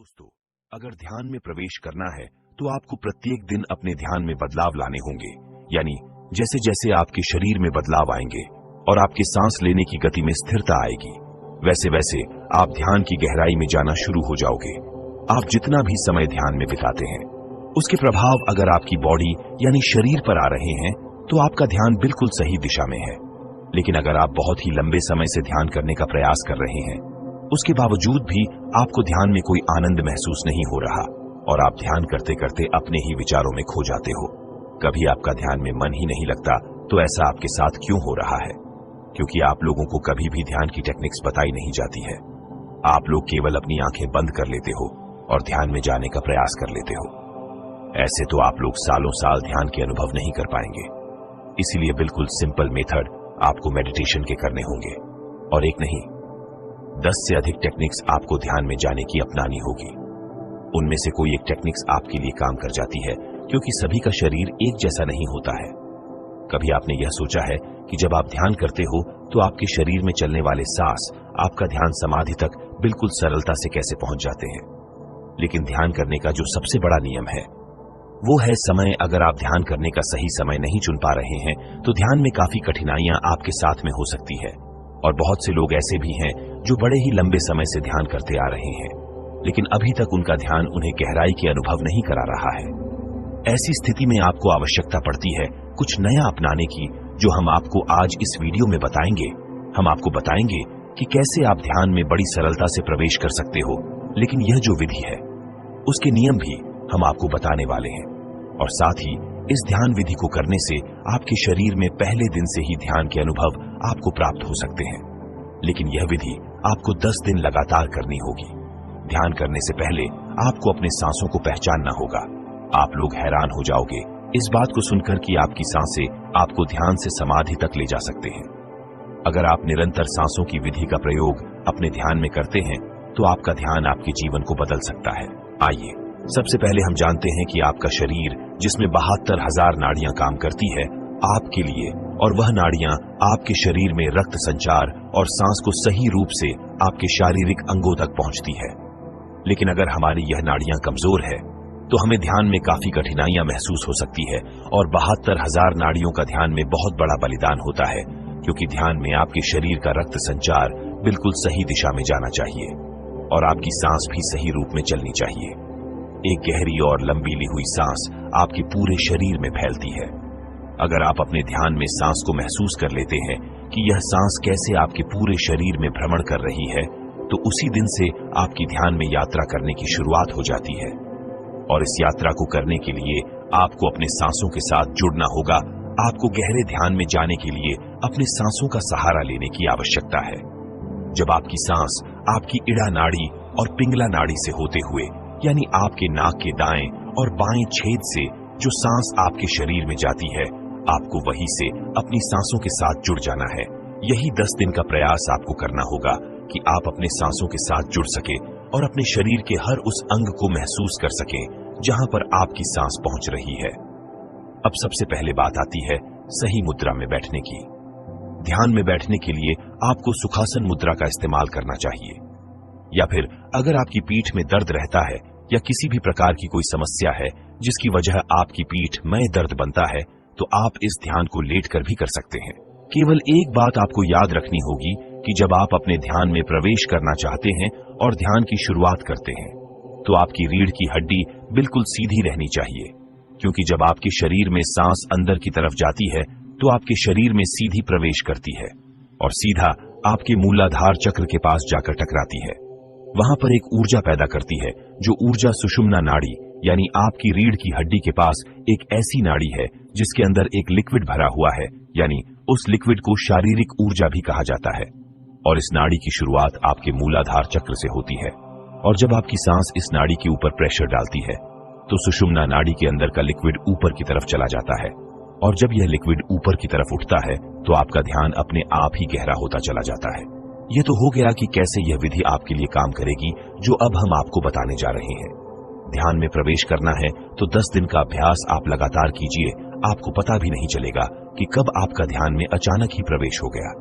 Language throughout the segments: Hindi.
दोस्तों, अगर ध्यान में प्रवेश करना है तो आपको प्रत्येक दिन अपने ध्यान में बदलाव लाने होंगे। यानी जैसे जैसे आपके शरीर में बदलाव आएंगे और आपके सांस लेने की गति में स्थिरता आएगी, वैसे वैसे आप ध्यान की गहराई में जाना शुरू हो जाओगे। आप जितना भी समय ध्यान में बिताते हैं, उसके प्रभाव अगर आपकी बॉडी यानी शरीर पर आ रहे हैं तो आपका ध्यान बिल्कुल सही दिशा में है। लेकिन अगर आप बहुत ही लंबे समय से ध्यान करने का प्रयास कर रहे हैं, उसके बावजूद भी आपको ध्यान में कोई आनंद महसूस नहीं हो रहा और आप ध्यान करते करते अपने ही विचारों में खो जाते हो, कभी आपका ध्यान में मन ही नहीं लगता, तो ऐसा आपके साथ क्यों हो रहा है? क्योंकि आप लोगों को कभी भी ध्यान की टेक्निक्स बताई नहीं जाती है। आप लोग केवल अपनी आंखें बंद कर लेते हो और ध्यान में जाने का प्रयास कर लेते हो। ऐसे तो आप लोग सालों साल ध्यान के अनुभव नहीं कर पाएंगे। इसीलिए बिल्कुल सिंपल मेथड आपको मेडिटेशन के करने होंगे, और एक नहीं 10 से अधिक टेक्निक्स आपको ध्यान में जाने की अपनानी होगी। उनमें से कोई एक टेक्निक्स आपके लिए काम कर जाती है, क्योंकि सभी का शरीर एक जैसा नहीं होता है। कभी आपने यह सोचा है कि जब आप ध्यान करते हो तो आपके शरीर में चलने वाले सांस आपका ध्यान समाधि तक बिल्कुल सरलता से कैसे पहुंच जाते हैं? लेकिन ध्यान करने का जो सबसे बड़ा नियम है वो है समय। अगर आप ध्यान करने का सही समय नहीं चुन पा रहे हैं तो ध्यान में काफी कठिनाइयां आपके साथ में हो सकती है। और बहुत से लोग ऐसे भी हैं जो बड़े ही लंबे समय से ध्यान करते आ रहे हैं, लेकिन अभी तक उनका ध्यान उन्हें गहराई के अनुभव नहीं करा रहा है। ऐसी स्थिति में आपको आवश्यकता पड़ती है कुछ नया अपनाने की, जो हम आपको आज इस वीडियो में बताएंगे। हम आपको बताएंगे कि कैसे आप ध्यान में बड़ी सरलता से प्रवेश कर सकते हो, लेकिन यह जो विधि है उसके नियम भी हम आपको बताने वाले हैं। और साथ ही इस ध्यान विधि को करने से आपके शरीर में पहले दिन से ही ध्यान के अनुभव आपको प्राप्त हो सकते हैं। लेकिन यह विधि आपको 10 दिन लगातार करनी होगी। ध्यान करने से पहले आपको अपने सांसों को पहचानना होगा। आप लोग हैरान हो जाओगे इस बात को सुनकर कि आपकी सांसें आपको ध्यान से समाधि तक ले जा सकते हैं। अगर आप निरंतर सांसों की विधि का प्रयोग अपने ध्यान में करते हैं तो आपका ध्यान आपके जीवन को बदल सकता है। आइए सबसे पहले हम जानते हैं कि आपका शरीर, जिसमें 72,000 नाड़ियां काम करती है आपके लिए, और वह नाड़ियां आपके शरीर में रक्त संचार और सांस को सही रूप से आपके शारीरिक अंगों तक पहुंचती है। लेकिन अगर हमारी यह नाड़ियां कमजोर है तो हमें ध्यान में काफी कठिनाइयां महसूस हो सकती है। और 72,000 नाड़ियों का ध्यान में बहुत बड़ा बलिदान होता है, क्योंकि ध्यान में आपके शरीर का रक्त संचार बिल्कुल सही दिशा में जाना चाहिए और आपकी सांस भी सही रूप में चलनी चाहिए। एक गहरी और लंबी ली हुई सांस आपके पूरे शरीर में फैलती है। अगर आप अपने ध्यान में सांस को महसूस कर लेते हैं कि यह सांस कैसे आपके पूरे शरीर में भ्रमण कर रही है, तो उसी दिन से आपकी ध्यान में यात्रा करने की शुरुआत हो जाती है। और इस यात्रा को करने के लिए आपको अपने सांसों के साथ जुड़ना होगा। आपको गहरे ध्यान में जाने के लिए अपने सांसों का सहारा लेने की आवश्यकता है। जब आपकी सांस आपकी इड़ा नाड़ी और पिंगला नाड़ी से होते हुए, यानी आपके नाक के दाएं और बाएं छेद से जो सांस आपके शरीर में जाती है, आपको वहीं से अपनी सांसों के साथ जुड़ जाना है। यही 10 दिन का प्रयास आपको करना होगा कि आप अपने सांसों के साथ जुड़ सके और अपने शरीर के हर उस अंग को महसूस कर सके जहां पर आपकी सांस पहुंच रही है। अब सबसे पहले बात आती है सही मुद्रा में बैठने की। ध्यान में बैठने के लिए आपको सुखासन मुद्रा का इस्तेमाल करना चाहिए, या फिर अगर आपकी पीठ में दर्द रहता है या किसी भी प्रकार की कोई समस्या है जिसकी वजह आपकी पीठ में दर्द बनता है, तो आप इस ध्यान को लेटकर भी कर सकते हैं। केवल एक बात आपको याद रखनी होगी कि जब आप अपने ध्यान में प्रवेश करना चाहते हैं और ध्यान की शुरुआत करते हैं, तो आपकी रीढ़ की हड्डी बिल्कुल सीधी रहनी चाहिए, क्योंकि जब आपके शरीर में सांस अंदर की तरफ जाती है तो आपके शरीर में सीधी प्रवेश करती है और सीधा आपके मूलाधार चक्र के पास जाकर टकराती है। वहां पर एक ऊर्जा पैदा करती है, जो ऊर्जा सुषुम्ना नाड़ी यानी आपकी रीढ़ की हड्डी के पास एक ऐसी नाड़ी है जिसके अंदर एक लिक्विड भरा हुआ है, यानी उस लिक्विड को शारीरिक ऊर्जा भी कहा जाता है। और इस नाड़ी की शुरुआत आपके मूलाधार चक्र से होती है। और जब आपकी सांस इस नाड़ी के ऊपर प्रेशर डालती है तो सुषुम्ना नाड़ी के अंदर का लिक्विड ऊपर की तरफ चला जाता है, और जब यह लिक्विड ऊपर की तरफ उठता है तो आपका ध्यान अपने आप ही गहरा होता चला जाता है। यह तो हो गया कि कैसे यह विधि आपके लिए काम करेगी, जो अब हम आपको बताने जा रहे हैं। ध्यान में प्रवेश करना है तो 10 दिन का अभ्यास आप लगातार कीजिए। आपको पता भी नहीं चलेगा कि कब आपका ध्यान में अचानक ही प्रवेश हो गया।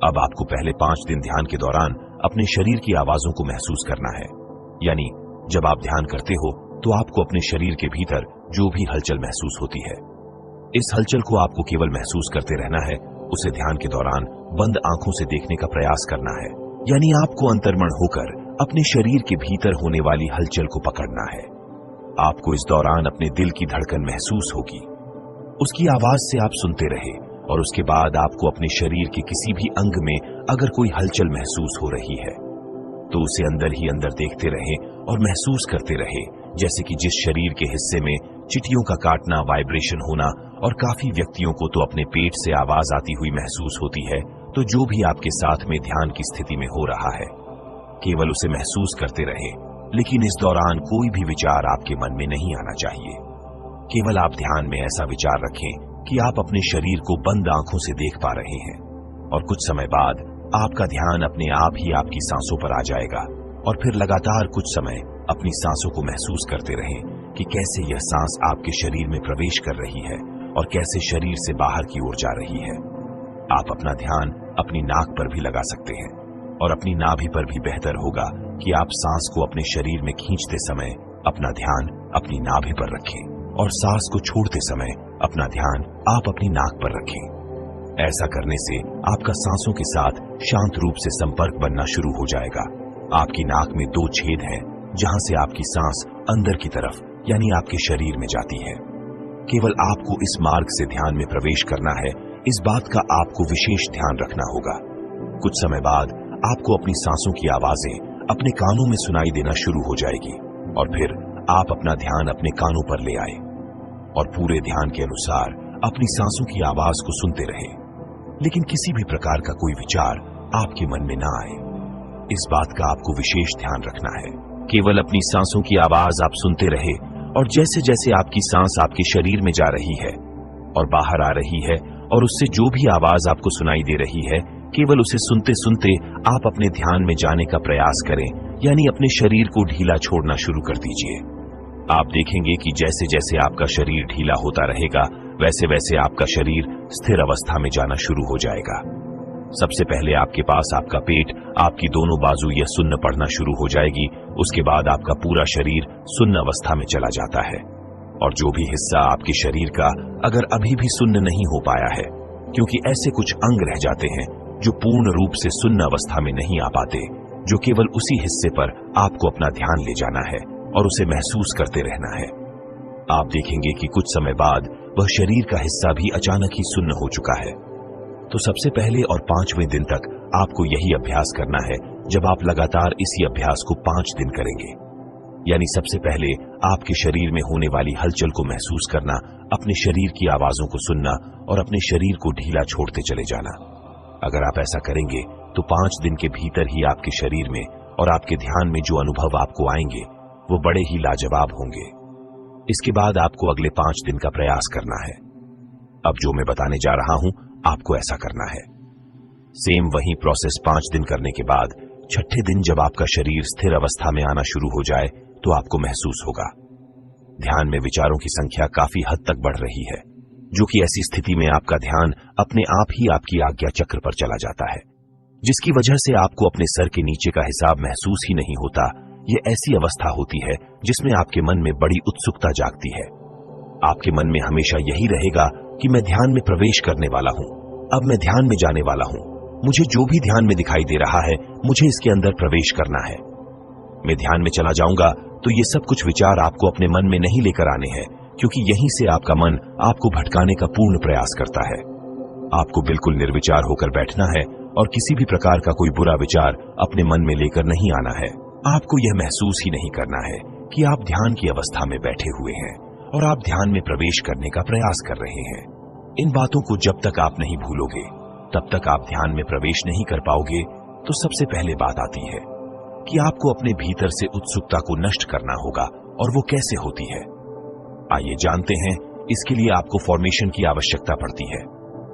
अब आपको पहले 5 दिन ध्यान के दौरान अपने शरीर की आवाजों को महसूस करना है, यानी जब आप ध्यान करते हो तो आपको अपने शरीर के भीतर जो भी हलचल महसूस होती है, इस हलचल को आपको केवल महसूस करते रहना है। उसे ध्यान के दौरान बंद आंखों से देखने का प्रयास करना है, यानी आपको अंतर्मन होकर अपने शरीर के भीतर होने वाली हलचल को पकड़ना है। आपको इस दौरान अपने दिल की धड़कन महसूस होगी, उसकी आवाज से आप सुनते रहे और उसके बाद आपको अपने शरीर के किसी भी अंग में अगर कोई हलचल महसूस हो रही है तो उसे अंदर ही अंदर देखते रहे और महसूस करते रहे, जैसे कि जिस शरीर के हिस्से में चींटियों का काटना, वाइब्रेशन होना और काफी व्यक्तियों को तो अपने पेट से आवाज आती हुई महसूस होती है, तो जो भी आपके साथ में ध्यान की स्थिति में हो रहा है केवल उसे महसूस करते रहे, लेकिन इस दौरान कोई भी विचार आपके मन में नहीं आना चाहिए। केवल आप ध्यान में ऐसा विचार रखें कि आप अपने शरीर को बंद आंखों से देख पा रहे हैं और कुछ समय बाद आपका ध्यान अपने आप ही आपकी सांसों पर आ जाएगा और फिर लगातार कुछ समय अपनी सांसों को महसूस करते रहें कि कैसे यह सांस आपके शरीर में प्रवेश कर रही है और कैसे शरीर से बाहर की ओर जा रही है। आप अपना ध्यान अपनी नाक पर भी लगा सकते हैं और अपनी नाभि पर भी बेहतर होगा कि आप सांस को अपने शरीर में खींचते समय अपना ध्यान अपनी नाभि पर रखें और सांस को छोड़ते समय अपना ध्यान आप अपनी नाक पर रखें। ऐसा करने से आपका सांसों के साथ शांत रूप से संपर्क बनना शुरू हो जाएगा। आपकी नाक में 2 छेद हैं जहां से आपकी सांस अंदर की तरफ यानी आपके शरीर में जाती है। केवल आपको इस मार्ग से ध्यान में प्रवेश करना है, इस बात का आपको विशेष ध्यान रखना होगा। कुछ समय बाद आपको अपनी सांसों की आवाजें अपने कानों में सुनाई देना शुरू हो जाएगी और फिर आप अपना ध्यान अपने कानों पर ले आए और पूरे ध्यान के अनुसार अपनी सांसों की आवाज को सुनते रहे, लेकिन किसी भी प्रकार का कोई विचार आपके मन में ना आए। इस बात का आपको विशेष ध्यान रखना है। केवल अपनी सांसों की आवाज आप सुनते रहे और जैसे जैसे आपकी सांस आपके शरीर में जा रही है और बाहर आ रही है और उससे जो भी आवाज आपको सुनाई दे रही है, केवल उसे सुनते सुनते आप अपने ध्यान में जाने का प्रयास करें, यानी अपने शरीर को ढीला छोड़ना शुरू कर दीजिए। आप देखेंगे कि जैसे जैसे आपका शरीर ढीला होता रहेगा वैसे वैसे आपका शरीर स्थिर अवस्था में जाना शुरू हो जाएगा। सबसे पहले आपके पास आपका पेट, आपकी दोनों बाजू यह सुन्न पड़ना शुरू हो जाएगी। उसके बाद आपका पूरा शरीर सुन्न अवस्था में चला जाता है और जो भी हिस्सा आपके शरीर का अगर अभी भी सुन्न नहीं हो पाया है, क्योंकि ऐसे कुछ अंग रह जाते हैं जो पूर्ण रूप से सुन्न अवस्था में नहीं आ पाते, जो केवल उसी हिस्से पर आपको अपना ध्यान ले जाना है और उसे महसूस करते रहना है। आप देखेंगे कि कुछ समय बाद वह शरीर का हिस्सा भी अचानक ही सुन्न हो चुका है। तो सबसे पहले और 5वें दिन तक आपको यही अभ्यास करना है। जब आप लगातार इसी अभ्यास को 5 दिन करेंगे, यानी सबसे पहले आपके शरीर में होने वाली हलचल को महसूस करना, अपने शरीर की आवाजों को सुनना और अपने शरीर को ढीला छोड़ते चले जाना। अगर आप ऐसा करेंगे तो 5 दिन के भीतर ही आपके शरीर में और आपके ध्यान में जो अनुभव आपको आएंगे वो बड़े ही लाजवाब होंगे। इसके बाद आपको अगले 5 दिन का प्रयास करना है। अब जो मैं बताने जा रहा हूं आपको ऐसा करना है। सेम वही प्रोसेस 5 दिन करने के बाद 6ठे दिन जब आपका शरीर स्थिर अवस्था में आना शुरू हो जाए तो आपको महसूस होगा ध्यान में विचारों की संख्या काफी हद तक बढ़ रही है, जो कि ऐसी स्थिति में आपका ध्यान अपने आप ही आपकी आज्ञा चक्र पर चला जाता है, जिसकी वजह से आपको अपने सर के नीचे का हिसाब महसूस ही नहीं होता। ये ऐसी अवस्था होती है जिसमें आपके मन में बड़ी उत्सुकता जागती है। आपके मन में हमेशा यही रहेगा कि मैं ध्यान में प्रवेश करने वाला हूं, अब मैं ध्यान में जाने वाला हूं, मुझे जो भी ध्यान में दिखाई दे रहा है मुझे इसके अंदर प्रवेश करना है। मैं ध्यान में चला जाऊंगा तो ये सब कुछ विचार आपको अपने मन में नहीं लेकर आने हैं, क्योंकि यहीं से आपका मन आपको भटकाने का पूर्ण प्रयास करता है। आपको बिल्कुल निर्विचार होकर बैठना है और किसी भी प्रकार का कोई बुरा विचार अपने मन में लेकर नहीं आना है। आपको यह महसूस ही नहीं करना है कि आप ध्यान की अवस्था में बैठे हुए हैं और आप ध्यान में प्रवेश करने का प्रयास कर रहे हैं। इन बातों को जब तक आप नहीं भूलोगे तब तक आप ध्यान में प्रवेश नहीं कर पाओगे। तो सबसे पहले बात आती है कि आपको अपने भीतर से उत्सुकता को नष्ट करना होगा, और वो कैसे होती है आइए जानते हैं। इसके लिए आपको फॉर्मेशन की आवश्यकता पड़ती है,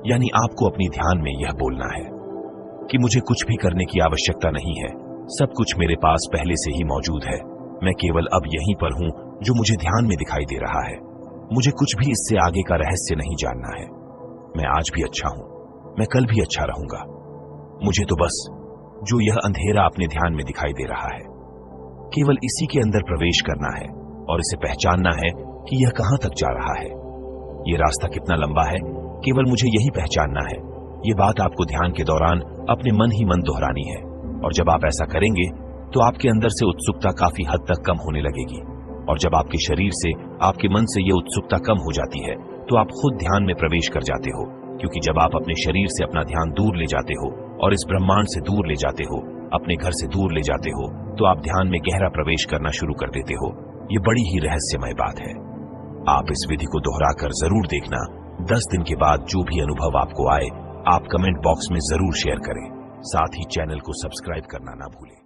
यानी आपको अपनी ध्यान में यह बोलना है कि मुझे कुछ भी करने की आवश्यकता नहीं है, सब कुछ मेरे पास पहले से ही मौजूद है। मैं केवल अब यहीं पर हूं जो मुझे ध्यान में दिखाई दे रहा है। मुझे कुछ भी इससे आगे का रहस्य नहीं जानना है। मैं आज भी अच्छा हूं, मैं कल भी अच्छा रहूंगा। मुझे तो बस जो यह अंधेरा अपने ध्यान में दिखाई दे रहा है, केवल इसी के अंदर प्रवेश करना है और इसे पहचानना है कि यह कहां तक जा रहा है। यह रास्ता कितना लंबा है, केवल मुझे यही पहचानना है। ये बात आपको ध्यान के दौरान अपने मन ही मन दोहरानी है, और जब आप ऐसा करेंगे तो आपके अंदर से उत्सुकता काफी हद तक कम होने लगेगी। और जब आपके शरीर से, आपके मन से यह उत्सुकता कम हो जाती है तो आप खुद ध्यान में प्रवेश कर जाते हो, क्योंकि जब आप अपने शरीर से अपना ध्यान दूर ले जाते हो और इस ब्रह्मांड से दूर ले जाते हो, अपने घर से दूर ले जाते हो, तो आप ध्यान में गहरा प्रवेश करना शुरू कर देते हो। ये बड़ी ही रहस्यमय बात है। आप इस विधि को दोहराकर जरूर देखना। 10 दिन के बाद जो भी अनुभव आपको आए, आप कमेंट बॉक्स में जरूर शेयर करें। साथ ही चैनल को सब्सक्राइब करना ना भूलें।